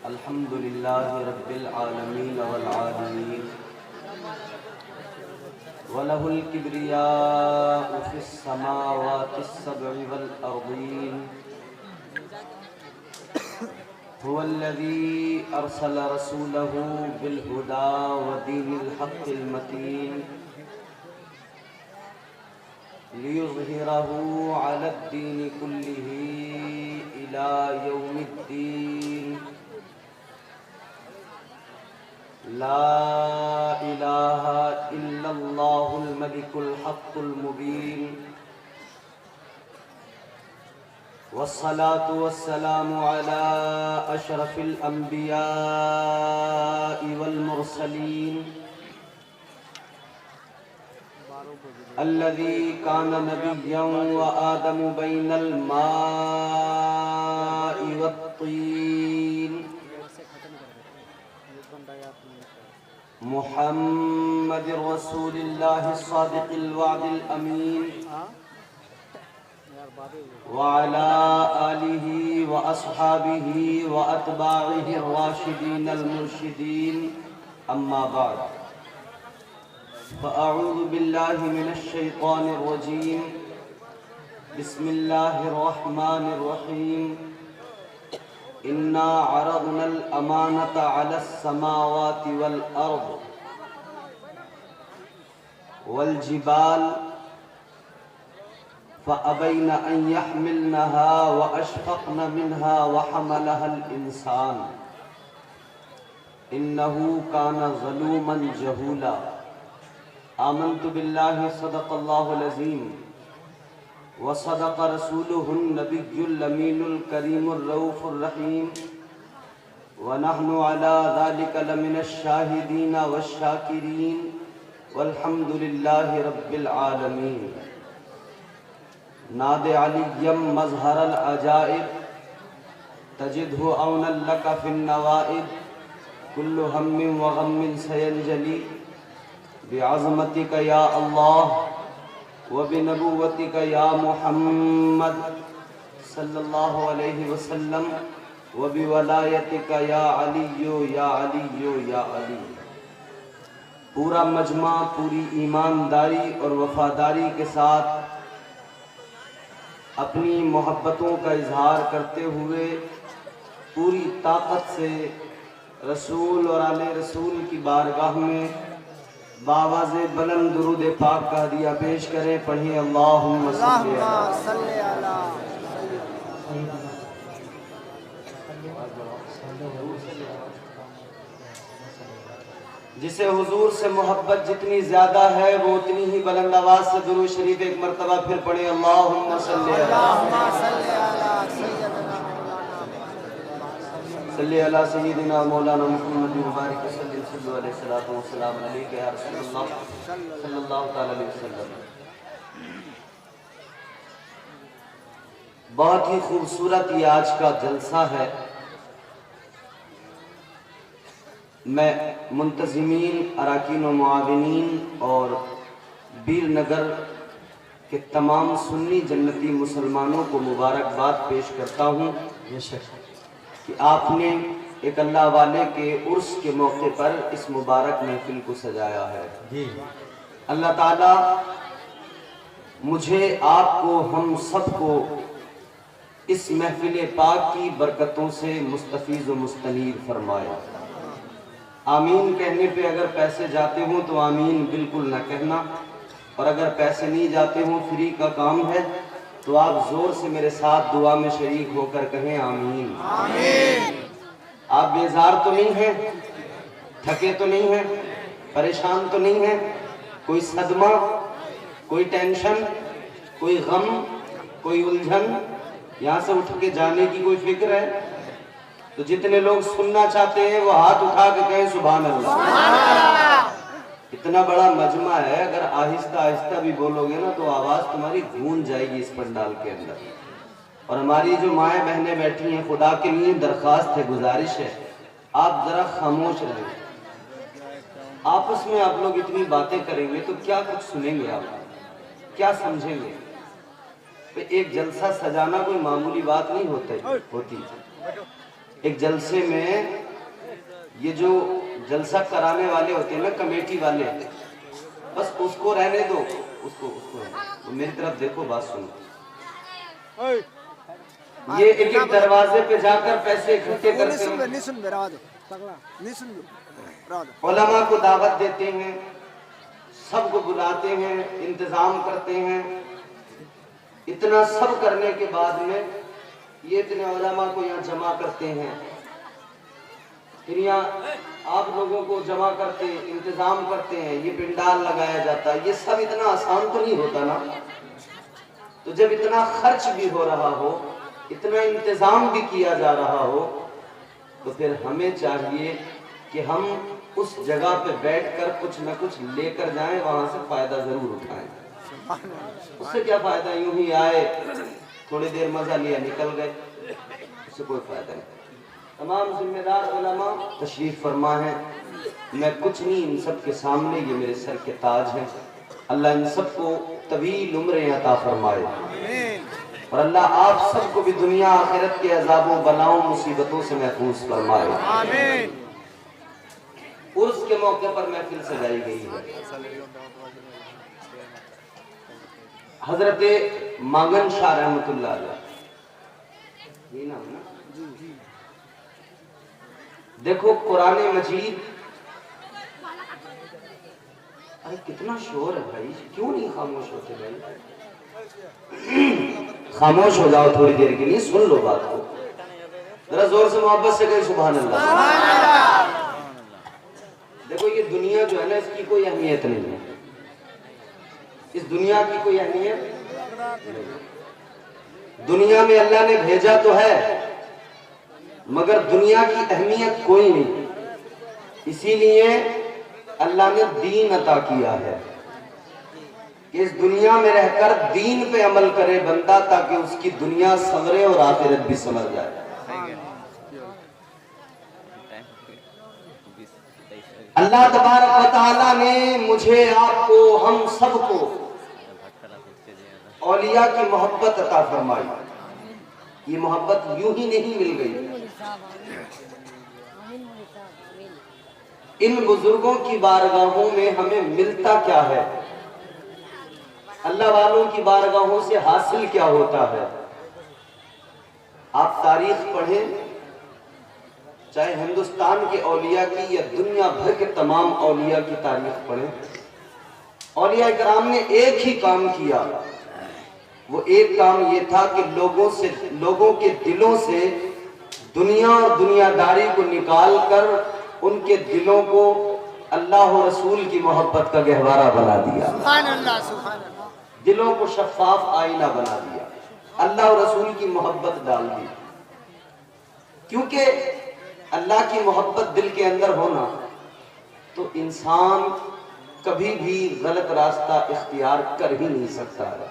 الحمد لله رب العالمين والعالمين وله الكبرياء في السماوات السبع والأرضين هو الذي أرسل رسوله بالهدى ودين الحق المتين ليظهره على الدين كله إلى يوم الدين لا إله إلا الله الملك الحق المبين والصلاة والسلام على أشرف الأنبياء والمرسلين الذي كان نبيا وآدم بين الماء والطين محمد رسول الله الصادق الوعد الأمين وعلى آله وأصحابه وأتباعه الراشدين المرشدين أما بعد فأعوذ بالله من الشيطان الرجيم بسم الله الرحمن الرحيم إنا عرضنا الأمانة على السماوات والأرض والجبال فأبين أن يحملنها وأشفقن منها وحملها الإنسان إنه كان ظلوما جهولا آمنت بالله صدق الله العظيم وصدق رسوله النبي الأمين الكريم الرؤوف الرحيم ونحن على ذلك لمن الشاهدين والشاكرين والحمد لله رب العالمين ناد عليا مظهر العجائب تجده عونا لك في النوائب كل هم وغم سينجلي بعظمتك يا الله وبنبوتك يا محمد صلی اللہ علیہ وسلم وبولایتک یا علی یا علی یا علی۔ پورا مجمع پوری ایمانداری اور وفاداری کے ساتھ اپنی محبتوں کا اظہار کرتے ہوئے پوری طاقت سے رسول اور آل رسول کی بارگاہ میں بآواز بلند درود پاک کا ہدیہ پیش کریں۔ پڑھیں اللہم صلی علی جسے حضور سے محبت جتنی زیادہ ہے وہ اتنی ہی بلند آواز سے درود شریف ایک مرتبہ پھر پڑھیں اللہم صلی علی سیدنا مولانا محمد مبارک صلی علیہ السلام علیکہ یا رسول اللہ صلی اللہ علیہ وسلم۔ بہت ہی خوبصورت یہ آج کا جلسہ ہے۔ میں منتظمین، اراکین و معاونین اور بیر نگر کے تمام سنی جنتی مسلمانوں کو مبارکباد پیش کرتا ہوں کہ آپ نے ایک اللہ والے کے عرس کے موقع پر اس مبارک محفل کو سجایا ہے۔ اللہ تعالیٰ مجھے، آپ کو، ہم سب کو اس محفل پاک کی برکتوں سے مستفیض و مستنیر فرمائے۔ آمین کہنے پہ اگر پیسے جاتے ہوں تو آمین بالکل نہ کہنا، اور اگر پیسے نہیں جاتے ہوں، فری کا کام ہے، تو آپ زور سے میرے ساتھ دعا میں شریک ہو کر کہیں آمین۔ آپ بیزار تو نہیں ہیں، تھکے تو نہیں ہیں، پریشان تو نہیں ہیں، کوئی صدمہ، کوئی ٹینشن، کوئی غم، کوئی الجھن، یہاں سے اٹھ کے جانے کی کوئی فکر ہے؟ تو جتنے لوگ سننا چاہتے ہیں وہ ہاتھ اٹھا کے کہیں سبحان اللہ۔ اتنا بڑا مجمع ہے، اگر آہستہ آہستہ بھی بولو گے نا تو آواز تمہاری گونج جائے گی اس پنڈال کے اندر۔ اور ہماری جو مائیں بہنیں بیٹھی ہیں، خدا کے لیے درخواست ہے، گزارش ہے، آپ ذرا خاموش رہیں۔ آپس میں آپ لوگ اتنی باتیں کریں گے تو کیا کچھ سنیں گے، آپ کیا سمجھیں گے؟ ایک جلسہ سجانا کوئی معمولی بات نہیں ہوتی۔ ایک جلسے میں یہ جو جلسہ کرانے والے ہوتے ہیں نا، کمیٹی والے، بس اس کو رہنے دو، اس کو میری طرف دیکھو، بات سنو۔ یہ ایک ایک دروازے پہ جا کر پیسے اکٹھے کرتے ہیں، علماء کو دعوت دیتے ہیں، سب کو بلاتے ہیں، انتظام کرتے ہیں۔ اتنا سب کرنے کے بعد میں یہ اتنے علماء کو یہاں جمع کرتے ہیں، پھر یہاں آپ لوگوں کو جمع کرتے ہیں، انتظام کرتے ہیں، یہ پنڈال لگایا جاتا ہے۔ یہ سب اتنا آسان تو نہیں ہوتا نا، تو جب اتنا خرچ بھی ہو رہا ہو، اتنا انتظام بھی کیا جا رہا ہو، تو پھر ہمیں چاہیے کہ ہم اس جگہ پہ بیٹھ کر کچھ نہ کچھ لے کر جائیں، وہاں سے فائدہ ضرور اٹھائیں۔ اس سے کیا فائدہ، یوں ہی آئے، تھوڑی دیر مزہ لیا، نکل گئے، اس سے کوئی فائدہ نہیں۔ تمام ذمہ دار علماء تشریف فرما ہے، میں کچھ نہیں، ان سب کے سامنے یہ میرے سر کے تاج ہیں۔ اللہ ان سب کو طویل عمریں عطا فرمائے، اور اللہ آپ سب کو بھی دنیا آخرت کے عذاب و بلاؤں مصیبتوں سے محفوظ فرمائے۔ آمین۔ عرس کے موقع پر محفل سجائی گئی ہے، حضرت مانگن شاہ رحمت اللہ علیہ، یہ نام نا، دیکھو قرآن مجید، ارے کتنا شور ہے بھائی، کیوں نہیں خاموش ہوتے بھائی؟ خاموش ہو جاؤ تھوڑی دیر کے لیے، سن لو بات کو، ذرا زور سے محبت سے کہیں سبحان اللہ۔ دیکھو یہ دنیا جو ہے نا، اس کی کوئی اہمیت نہیں ہے، اس دنیا کی کوئی اہمیت نہیں۔ دنیا میں اللہ نے بھیجا تو ہے، مگر دنیا کی اہمیت کوئی نہیں، اسی لیے اللہ نے دین عطا کیا ہے کہ اس دنیا میں رہ کر دین پہ عمل کرے بندہ، تاکہ اس کی دنیا سنورے اور آخرت بھی سنور جائے۔ اللہ تبارک و تعالیٰ نے مجھے، آپ کو، ہم سب کو اولیاء کی محبت عطا فرمائی۔ یہ محبت یوں ہی نہیں مل گئی، ان بزرگوں کی بارگاہوں میں ہمیں ملتا کیا ہے، اللہ والوں کی بارگاہوں سے حاصل کیا ہوتا ہے۔ آپ تاریخ پڑھیں، چاہے ہندوستان کے اولیاء کی یا دنیا بھر کے تمام اولیاء کی تاریخ پڑھیں، اولیاء کرام نے ایک ہی کام کیا، وہ ایک کام یہ تھا کہ لوگوں کے دلوں سے دنیا اور دنیا داری کو نکال کر ان کے دلوں کو اللہ و رسول کی محبت کا گہوارہ بنا دیا، سبحان اللہ، سبحان اللہ، دلوں کو شفاف آئینہ بنا دیا، اللہ و رسول کی محبت ڈال دی۔ کیونکہ اللہ کی محبت دل کے اندر ہونا، تو انسان کبھی بھی غلط راستہ اختیار کر ہی نہیں سکتا ہے۔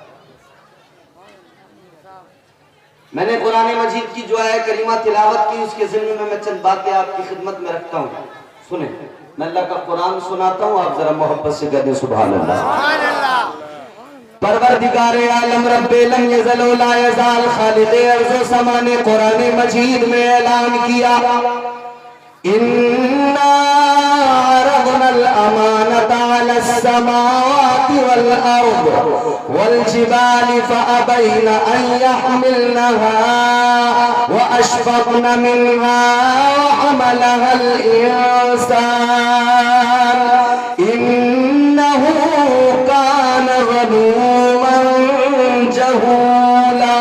میں نے قرآن مجید کی جو آیت کریمہ تلاوت کی، اس کے ذمہ میں چند باتیں آپ کی خدمت میں رکھتا ہوں، سنیں۔ میں اللہ کا قرآن سناتا ہوں، آپ ذرا محبت سے کہہ دیں سبحان اللہ۔ سبحان اللہ۔ پروردگار عالم رب لم یزل و لا یزال، خالق ارض و سما نے قرآن مجید میں اعلان کیا، اِنَّا عَرَضْنَا الْأَمَانَةَ عَلَى السَّمَاوَاتِ وَالْأَرْضِ وَالْجِبَالِ فَأَبَيْنَ أَنْ يَحْمِلْنَهَا وَأَشْفَقْنَ مِنْهَا وَحَمَلَهَا الْإِنسَانُ إِنَّهُ كَانَ ظَلُومًا جَهُولًا۔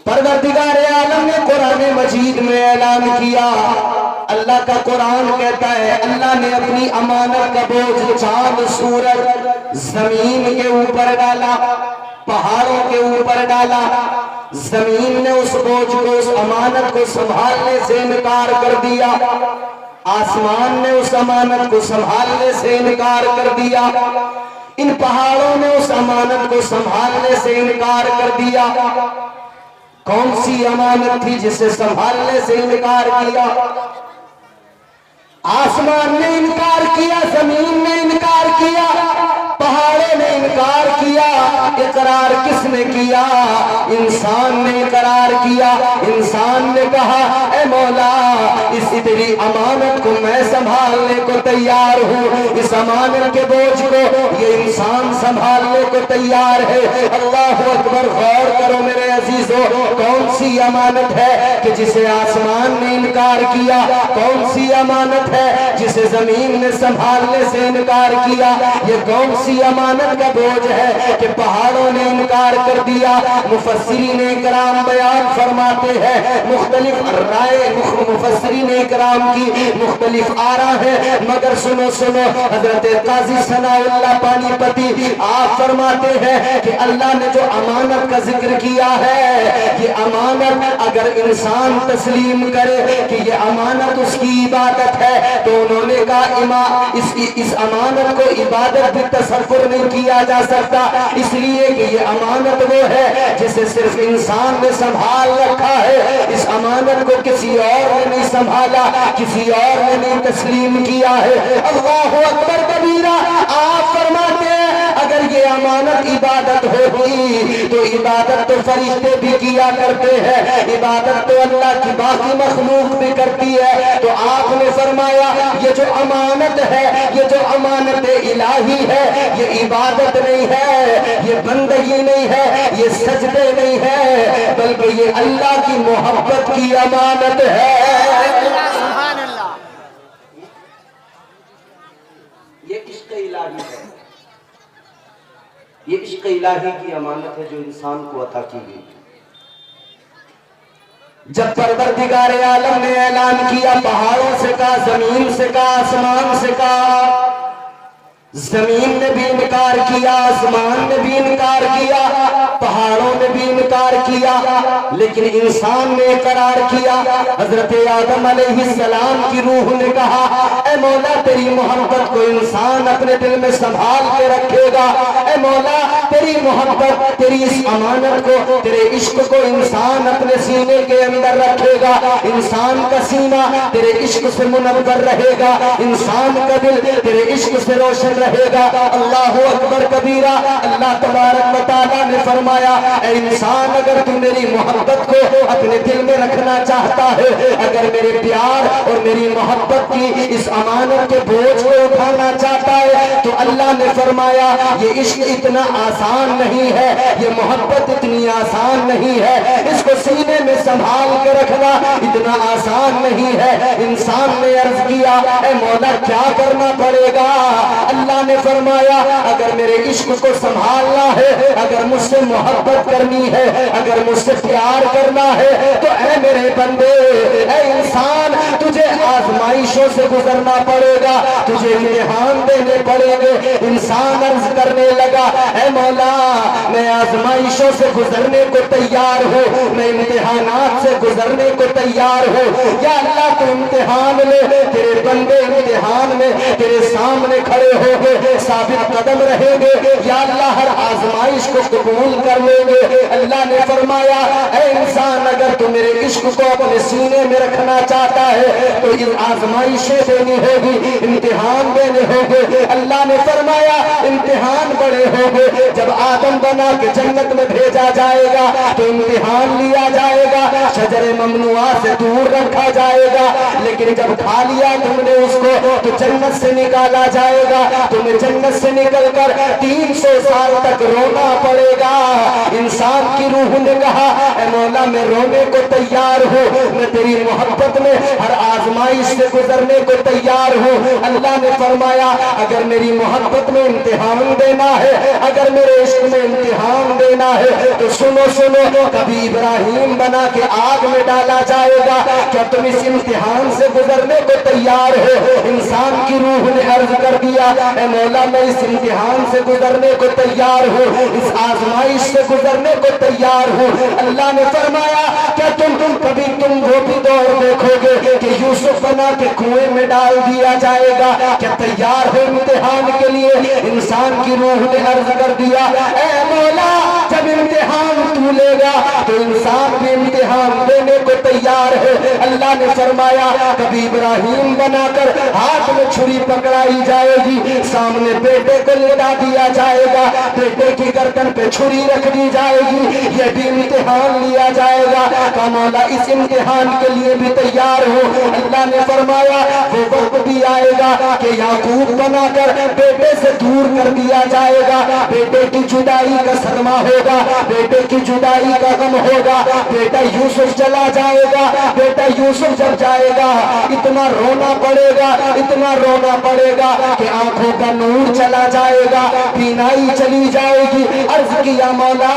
پروردگار عالم نے قرآن مجید میں اعلان کیا، اللہ کا قرآن کہتا ہے اللہ نے اپنی امانت کا بوجھ چاند سورج زمین کے اوپر ڈالا، پہاڑوں کے اوپر ڈالا، زمین نے اس بوجھ کو، اس امانت کو سنبھالنے سے انکار کر دیا، آسمان نے اس امانت کو سنبھالنے سے انکار کر دیا، ان پہاڑوں نے اس امانت کو سنبھالنے سے انکار کر دیا۔ کون سی امانت تھی جسے سنبھالنے سے انکار کیا؟ آسمان نے انکار کیا، زمین نے انکار کیا، پہاڑوں نے انکار کیا، اقرار کس نے کیا؟ انسان نے اقرار کیا۔ انسان نے کہا اے مولا اس تیری امانت کو میں سنبھالنے کو تیار ہوں، اس امانت کے بوجھ کو یہ انسان سنبھالنے کو تیار ہے۔ اللہ اکبر، غور کرو میرے عزیزو، کون سی امانت ہے کہ جسے آسمان نے انکار کیا؟ کون سی امانت ہے جسے زمین نے سنبھالنے سے انکار کیا؟ یہ کون سی امانت کا بوجھ ہے کہ پہاڑوں نے انکار کر دیا؟ مفسرین اکرام بیان فرماتے ہیں، مختلف رائے مفسرین اکرام کی مختلف آراء ہے، مگر سنو حضرت قاضی ثناء اللہ پانی پتی آپ فرماتے ہیں کہ اللہ نے جو امانت کا ذکر کیا ہے، یہ امانت اگر انسان تسلیم کرے کہ یہ امانت اس کی عبادت ہے، تو انہوں نے کہا اس امانت کو عبادت بھی تصور نہیں کیا جا سکتا، اس لیے کہ یہ امانت وہ ہے جسے صرف انسان نے سنبھال رکھا ہے، اس امانت کو کسی اور نے نہیں سنبھالا، کسی اور نے نہیں تسلیم کیا ہے۔ اللہ اکبر کبیرہ، آپ فرماتے ہیں اگر یہ امانت عبادت ہوگی تو عبادت تو فرشتے بھی کیا کرتے ہیں، عبادت تو اللہ کی باقی مخلوق بھی کرتی ہے، تو آپ نے فرمایا یہ جو امانت ہے، یہ جو امانت الہی ہے، یہ عبادت نہیں ہے، یہ بندگی نہیں ہے، یہ سجدے نہیں ہے، بلکہ یہ اللہ کی محبت کی امانت ہے۔ سبحان اللہ۔ یہ عشق الہی ہے، یہ عشق الہی کی امانت ہے جو انسان کو عطا کی گئی۔ جب پروردگار عالم نے اعلان کیا، پہاڑوں سے کہا، زمین سے کہا، آسمان سے کہا، زمین نے بھی انکار کیا، آسمان نے بھی انکار کیا، پہاڑوں نے بھی انکار کیا، لیکن انسان نے اقرار کیا۔ حضرت آدم علیہ السلام کی روح نے کہا اے مولا تیری محبت کو انسان اپنے دل میں سنبھال کے رکھے گا، اے مولا تیری محبت، تیری اس امانت کو، تیرے عشق کو انسان اپنے سینے کے اندر رکھے گا، انسان کا سینہ تیرے عشق سے منور رہے گا، انسان کا دل تیرے عشق سے روشن رہے گا۔ اللہ اکبر کبیرہ، اللہ تبارک و تعالیٰ نے فرمایا اے انسان اگر تم میری محبت کو اپنے دل میں رکھنا چاہتا ہے، اگر میرے پیار اور میری محبت کی اس امانت کے بوجھ کو اٹھانا چاہتا ہے، تو اللہ نے فرمایا یہ عشق اتنا آسان نہیں ہے، یہ محبت اتنی آسان نہیں ہے، اس کو سینے میں سنبھال کے رکھنا اتنا آسان نہیں ہے۔ انسان نے عرض کیا اے مولا کیا کرنا پڑے گا؟ اللہ نے فرمایا اگر میرے عشق کو سنبھالنا ہے، اگر مجھ سے محبت کرنی ہے، اگر مجھ سے پیار کرنا ہے، تو اے میرے بندے، اے انسان، تجھے آزمائشوں سے گزرنا پڑے گا، تجھے امتحان دینے پڑیں گے۔ انسان عرض کرنے لگا اے مولا میں آزمائشوں سے گزرنے کو تیار ہوں، میں امتحانات سے گزرنے کو تیار ہوں، یا اللہ تو امتحان لے، تیرے بندے امتحان میں تیرے سامنے کھڑے ہو گے، ثابت قدم رہیں گے، یا اللہ ہر آزمائش کو قبول کر لیں گے۔ اللہ نے فرمایا اے انسان اگر تو میرے عشق کو اپنے سینے میں رکھنا چاہتا ہے تو یہ آزمائشیں دینی ہوگی، امتحان دینے ہوگے۔ اللہ نے فرمایا امتحان بڑے ہوگے، جب آدم بنا کے جنت میں بھیجا جائے گا تو امتحان لیا جائے گا، شجر ممنوعہ سے دور رکھا جائے گا، لیکن جب کھا لیا تم نے اس کو تو جنت سے نکالا جائے گا، تمہیں جنت سے نکل کر 300 سال تک رونا پڑے گا۔ انسان کی روح نے کہا اے مولا میں رونے کو تیار ہوں، میں تیری محبت میں ہر آزمائش سے گزرنے کو تیار ہوں۔ اللہ نے فرمایا اگر میری محبت میں امتحان دینا ہے، اگر میرے عشق میں امتحان دینا ہے تو سنو کبھی ابراہیم بنا کے آگ میں ڈالا جائے گا، کیا تم اس امتحان سے گزرنے کو تیار ہو؟ انسان کی روح نے عرض کر دیا اے مولا میں اس امتحان سے گزرنے کو تیار ہوں، اس آزمائش سے گزرنے کو تیار ہوں۔ اللہ نے فرمایا کیا تم وہ بھی دور دیکھو گے کہ یوسف بنا کے کنویں میں ڈال دیا جائے گا، کیا تیار ہو امتحان کے لیے؟ انسان کی روح نے عرض کر دیا اے مولا جب جب امتحان تو لے گا تو انسان بھی امتحان دینے کو تیار ہے۔ اللہ نے فرمایا کبھی ابراہیم بنا کر ہاتھ میں چھری پکڑائی جائے گی، سامنے بیٹے کو لٹا دیا جائے گا، بیٹے کی گردن پہ چھری رکھ دی جائے گی، یہ بھی امتحان لیا جائے گا۔ کہ مولا اس امتحان کے لیے بھی تیار ہو۔ اللہ نے فرمایا وہ وقت بھی آئے گا کہ یعقوب بنا کر بیٹے سے دور کر دیا جائے گا، بیٹے کی جدائی کا صدمہ ہوگا، بیٹے کی جدائی کا غم ہوگا، بیٹا یوسف چلا جائے گا، بیٹا یوسف جب جائے گا اتنا رونا پڑے گا، اتنا رونا پڑے گا کہ آنکھوں کا نور چلا جائے گا، بینائی چلی جائے گی۔ عرض کیا مولا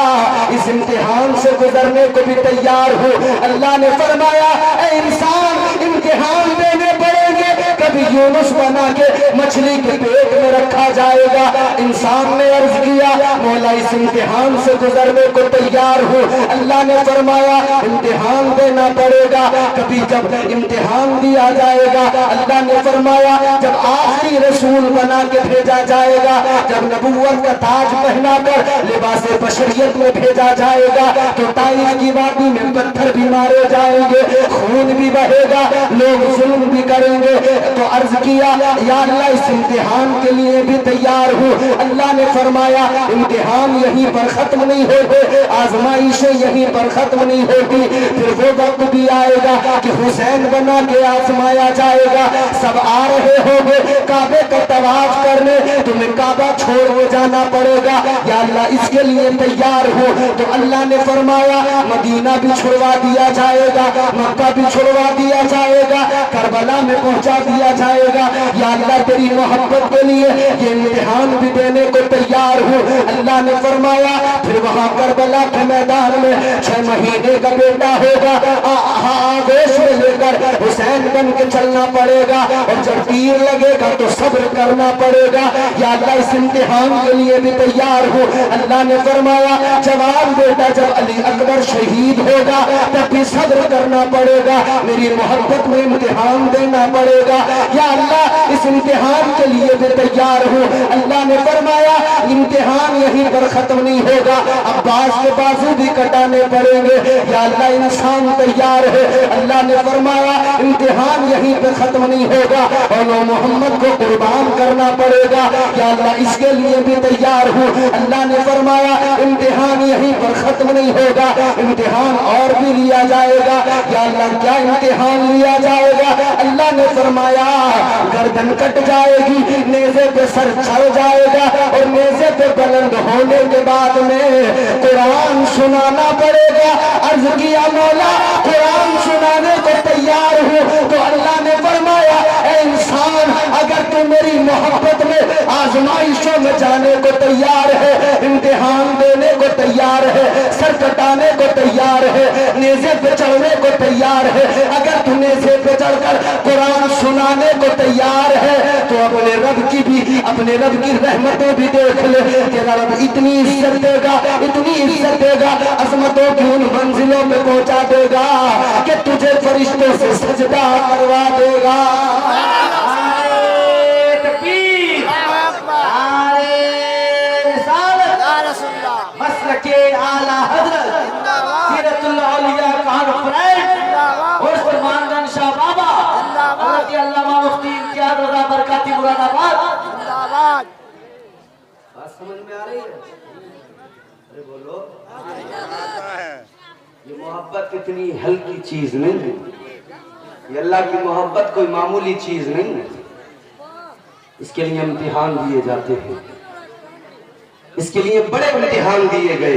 اس امتحان سے گزرنے کو بھی تیار ہو۔ اللہ نے فرمایا اے انسان امتحان دینے پڑیں گے، کبھی یونس بنا کے مچھلی کے پیٹ میں رکھا جائے گا۔ انسان نے عرض کیا مولا اس امتحان سے گزرنے کو تیار ہو۔ اللہ نے فرمایا امتحان دینا پڑے گا، کبھی جب امتحان دیا جائے گا اللہ نے فرمایا جب آخری رسول بنا کے بھیجا جائے گا، جب نبوت کا تاج پہنا کر لباس بشریت میں بھیجا جائے گا تو طائف کی وادی میں پتھر بھی مارے جائیں گے، خون بھی بہے گا، لوگ ظلم بھی کریں گے۔ تو عرض کیا یا اللہ اس امتحان کے لیے بھی تیار ہوں۔ اللہ نے فرمایا امتحان یہیں پر ختم نہیں ہوتے، آزمائشیں یہیں پر ختم نہیں ہوتی، پھر وہ وقت بھی آئے گا کہ حسین بنا کے آزمایا جائے گا۔ سب آ رہے ہوں گے کعبے کا طواف کرنے، تمہیں کعبہ چھوڑ کے جانا پڑے گا، یا اللہ اس کے لیے تیار ہو۔ تو اللہ نے فرمایا مدینہ بھی چھڑوا دیا جائے گا، مکہ بھی چھڑوا دیا جائے گا، کربلا میں پہنچا دیا جائے گا، یا اللہ تیری محبت کے لیے یہ امتحان بھی دینے کو تیار ہوں۔ اللہ نے فرمایا پھر وہاں کربلا کے میدان میں 6 مہینے کا بیٹا ہوگا، آغوش میں لے کر حسین بن کے چلنا پڑے گا، اور جب تیر لگے گا تو صبر کرنا پڑے گا، یا اللہ اس امتحان کے لیے بھی تیار ہوں۔ اللہ نے فرمایا جوان بیٹا جب علی اکبر شہید ہوگا تب بھی صبر کرنا پڑے گا، میری محبت میں امتحان دینا پڑے گا، یا اللہ اس امتحان کے لیے بھی تیار ہوں۔ اللہ نے فرمایا امتحان یہیں پر ختم نہیں ہوگا، عباس کے بازو بھی کٹانے پڑیں گے، یا اللہ انسان تیار ہے۔ اللہ نے فرمایا امتحان یہیں پر ختم نہیں ہوگا، اور محمد کو قربان کرنا پڑے گا، یا اللہ اس کے لیے بھی تیار ہوں۔ اللہ نے فرمایا امتحان یہیں پر ختم نہیں ہوگا، امتحان اور بھی لیا جائے گا، یا اللہ کیا امتحان لیا جائے گا؟ اللہ نے فرمایا گردن کٹ جائے گی، نیزے پہ سر چڑھ جائے گا، اور نیزے پہ بلند ہونے کے بعد میں قرآن سنانا پڑے گا۔ عرض کیا مولا قرآن سنانے کو تیار ہوں، تو اللہ نے فرمایا اے انسان اگر تو میری محبت میں آزمائشوں میں جانے کو تیار ہے، امتحان دینے کو تیار ہے، سر کٹانے کو تیار ہے، نیزے پہ چڑھنے کو تیار ہے، اگر تو نیزے پہ چڑھ کر قرآن سنانے کو تیار ہے تو اپنے رب کی رحمتیں بھی دیکھ لے، تیرا رب اتنی عزت دے گا، اتنی عزت دے گا، عظمتوں کی ان منزلوں پہ پہنچا دے گا کہ تجھے فرشتوں سے سجدہ کروا دے گا۔ مسلک اعلیٰ حضرت سیرت العلیاء کانفرنس اور ماندن شاہ بابا حضرت علامہ مفتی امتیاز رضا برکاتی مراد آباد۔ بات سمجھ میں آ رہی ہے؟ ارے بولو، یہ محبت اتنی ہلکی چیز نہیں ہے، یہ اللہ کی محبت کوئی معمولی چیز نہیں ہے، اس کے لیے امتحان دیے جاتے ہیں، اس کے لیے بڑے امتحان دیے گئے۔